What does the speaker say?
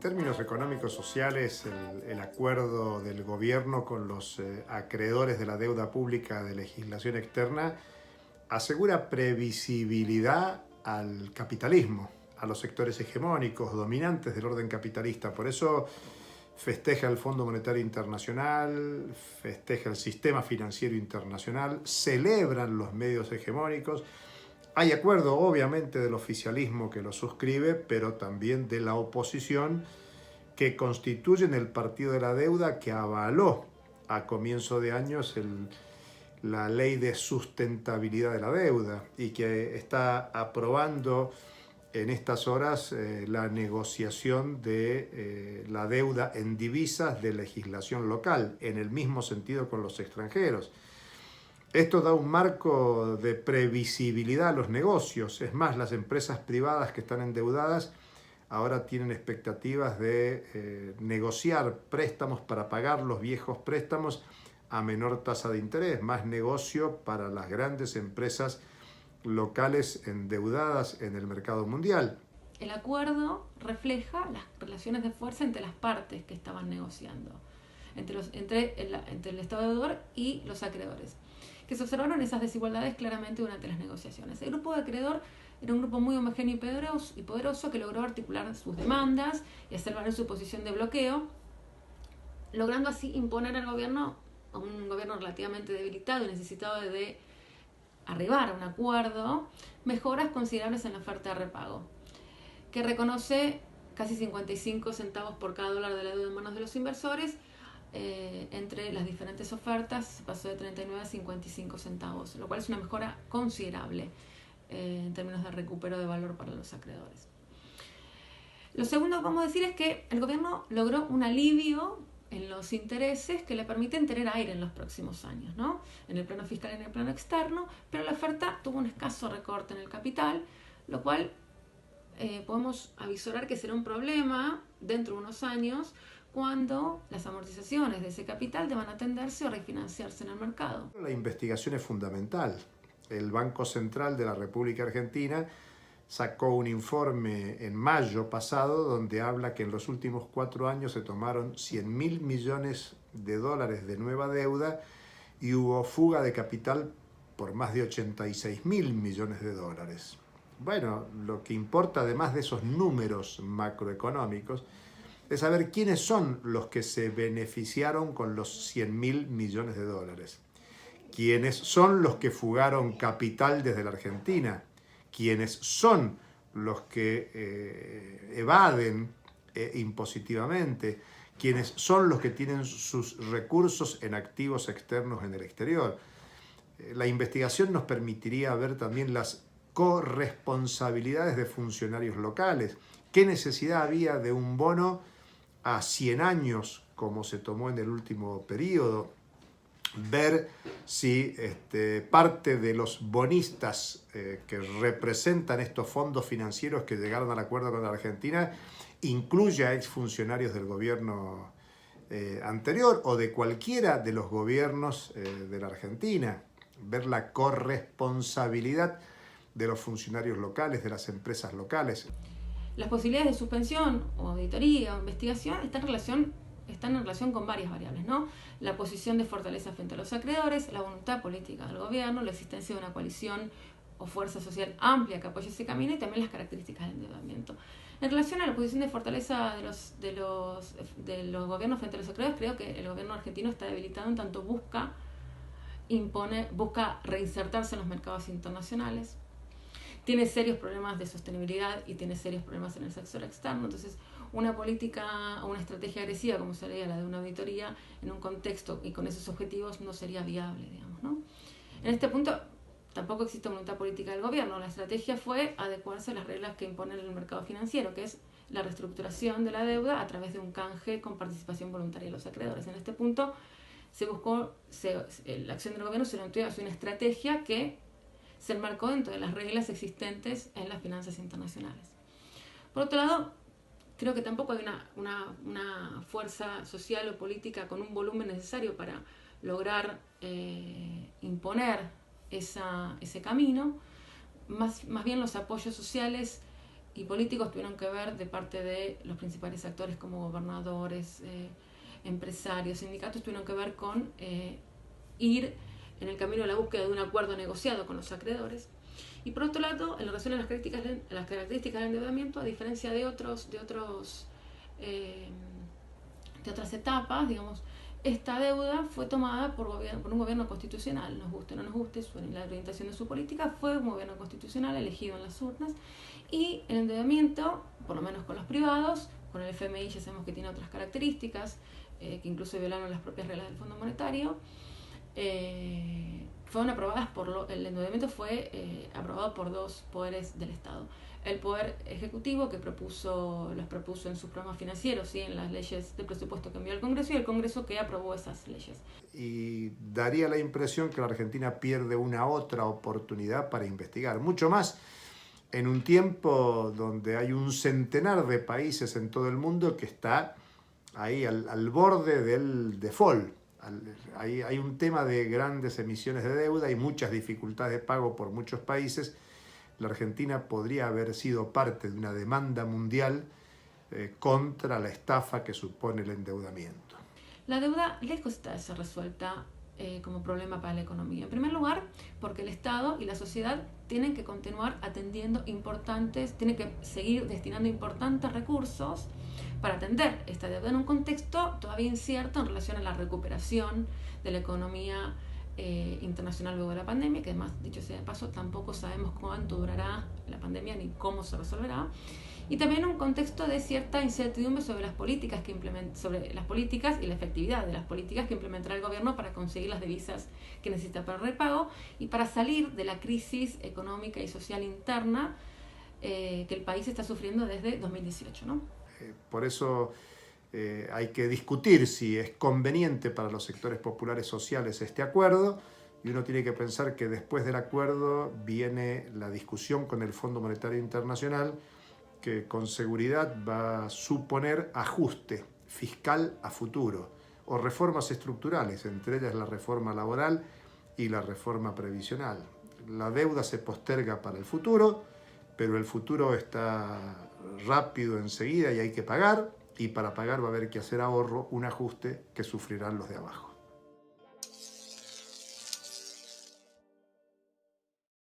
términos económicos sociales, el acuerdo del gobierno con los acreedores de la deuda pública de legislación externa asegura previsibilidad al capitalismo, a los sectores hegemónicos, dominantes del orden capitalista. Por eso festeja el Fondo Monetario Internacional, festeja el sistema financiero internacional, celebran los medios hegemónicos. Hay acuerdo, obviamente, del oficialismo que lo suscribe, pero también de la oposición, que constituyen el partido de la deuda que avaló a comienzo de años la ley de sustentabilidad de la deuda y que está aprobando en estas horas la negociación de la deuda en divisas de legislación local, en el mismo sentido con los extranjeros. Esto da un marco de previsibilidad a los negocios. Es más, las empresas privadas que están endeudadas ahora tienen expectativas de negociar préstamos para pagar los viejos préstamos a menor tasa de interés, más negocio para las grandes empresas locales endeudadas en el mercado mundial. El acuerdo refleja las relaciones de fuerza entre las partes que estaban negociando, entre el Estado deudor y los acreedores, que se observaron esas desigualdades claramente durante las negociaciones. El grupo de acreedor era un grupo muy homogéneo y poderoso que logró articular sus demandas y hacer valer su posición de bloqueo, logrando así imponer al gobierno, a un gobierno relativamente debilitado y necesitado de arribar a un acuerdo, mejoras considerables en la oferta de repago, que reconoce casi 55 centavos por cada dólar de la deuda en manos de los inversores. Entre las diferentes ofertas se pasó de 39 a 55 centavos, lo cual es una mejora considerable en términos de recupero de valor para los acreedores. Lo segundo que vamos a decir es que el gobierno logró un alivio en los intereses que le permiten tener aire en los próximos años, ¿no? En el plano fiscal y en el plano externo, pero la oferta tuvo un escaso recorte en el capital, lo cual podemos avisorar que será un problema dentro de unos años cuando las amortizaciones de ese capital deban atenderse o refinanciarse en el mercado. La investigación es fundamental. El Banco Central de la República Argentina sacó un informe en mayo pasado donde habla que en los últimos 4 años se tomaron 100.000 millones de dólares de nueva deuda y hubo fuga de capital por más de 86.000 millones de dólares. Bueno, lo que importa además de esos números macroeconómicos es saber quiénes son los que se beneficiaron con los 100.000 millones de dólares. ¿Quiénes son los que fugaron capital desde la Argentina? ¿Quiénes son los que evaden impositivamente? ¿Quiénes son los que tienen sus recursos en activos externos en el exterior? La investigación nos permitiría ver también las corresponsabilidades de funcionarios locales. ¿Qué necesidad había de un bono a 100 años, como se tomó en el último periodo? Ver si parte de los bonistas que representan estos fondos financieros que llegaron al acuerdo con la Argentina incluye a exfuncionarios del gobierno anterior o de cualquiera de los gobiernos de la Argentina. Ver la corresponsabilidad de los funcionarios locales, de las empresas locales. Las posibilidades de suspensión o auditoría o investigación están en relación con varias variables, ¿no? La posición de fortaleza frente a los acreedores, la voluntad política del gobierno, la existencia de una coalición o fuerza social amplia que apoye ese camino y también las características del endeudamiento. En relación a la posición de fortaleza de los gobiernos frente a los acreedores, creo que el gobierno argentino está debilitado en tanto busca reinsertarse en los mercados internacionales, tiene serios problemas de sostenibilidad y tiene serios problemas en el sector externo. Entonces, una política o una estrategia agresiva como sería la de una auditoría en un contexto y con esos objetivos no sería viable, digamos, ¿no? En este punto tampoco existe voluntad política del gobierno. La estrategia fue adecuarse a las reglas que impone el mercado financiero, que es la reestructuración de la deuda a través de un canje con participación voluntaria de los acreedores. En este punto la acción del gobierno se orientó hacia una estrategia que se enmarcó dentro de las reglas existentes en las finanzas internacionales. Por otro lado, creo que tampoco hay una fuerza social o política con un volumen necesario para lograr imponer ese camino. Más bien los apoyos sociales y políticos tuvieron que ver de parte de los principales actores como gobernadores, empresarios, sindicatos, tuvieron que ver con ir en el camino de la búsqueda de un acuerdo negociado con los acreedores. Y por otro lado, en relación a las características del endeudamiento, a diferencia de otras etapas, digamos, esta deuda fue tomada por un gobierno constitucional, nos guste o no nos guste, la orientación de su política fue un gobierno constitucional elegido en las urnas, y el endeudamiento, por lo menos con los privados, con el FMI ya sabemos que tiene otras características, que incluso violaron las propias reglas del Fondo Monetario, fueron aprobadas el endeudamiento fue aprobado por dos poderes del Estado. El Poder Ejecutivo, que los propuso en sus programas financieros, ¿sí?, en las leyes de presupuesto que envió al Congreso, y el Congreso que aprobó esas leyes. Y daría la impresión que la Argentina pierde una otra oportunidad para investigar, mucho más en un tiempo donde hay un centenar de países en todo el mundo que está ahí al borde del default. Hay un tema de grandes emisiones de deuda y muchas dificultades de pago por muchos países. La Argentina podría haber sido parte de una demanda mundial contra la estafa que supone el endeudamiento. La deuda lejos está de ser resuelta como problema para la economía. En primer lugar, porque el Estado y la sociedad tienen que continuar tienen que seguir destinando importantes recursos para atender esta deuda en un contexto todavía incierto en relación a la recuperación de la economía internacional luego de la pandemia, que además, dicho sea de paso, tampoco sabemos cuánto durará la pandemia ni cómo se resolverá, y también un contexto de cierta incertidumbre sobre las políticas y la efectividad de las políticas que implementará el gobierno para conseguir las divisas que necesita para el repago y para salir de la crisis económica y social interna que el país está sufriendo desde 2018, ¿no? Por eso hay que discutir si es conveniente para los sectores populares sociales este acuerdo, y uno tiene que pensar que después del acuerdo viene la discusión con el Fondo Monetario Internacional, que con seguridad va a suponer ajuste fiscal a futuro o reformas estructurales, entre ellas la reforma laboral y la reforma previsional. La deuda se posterga para el futuro, pero el futuro está rápido enseguida y hay que pagar, y para pagar va a haber que hacer ahorro, un ajuste que sufrirán los de abajo.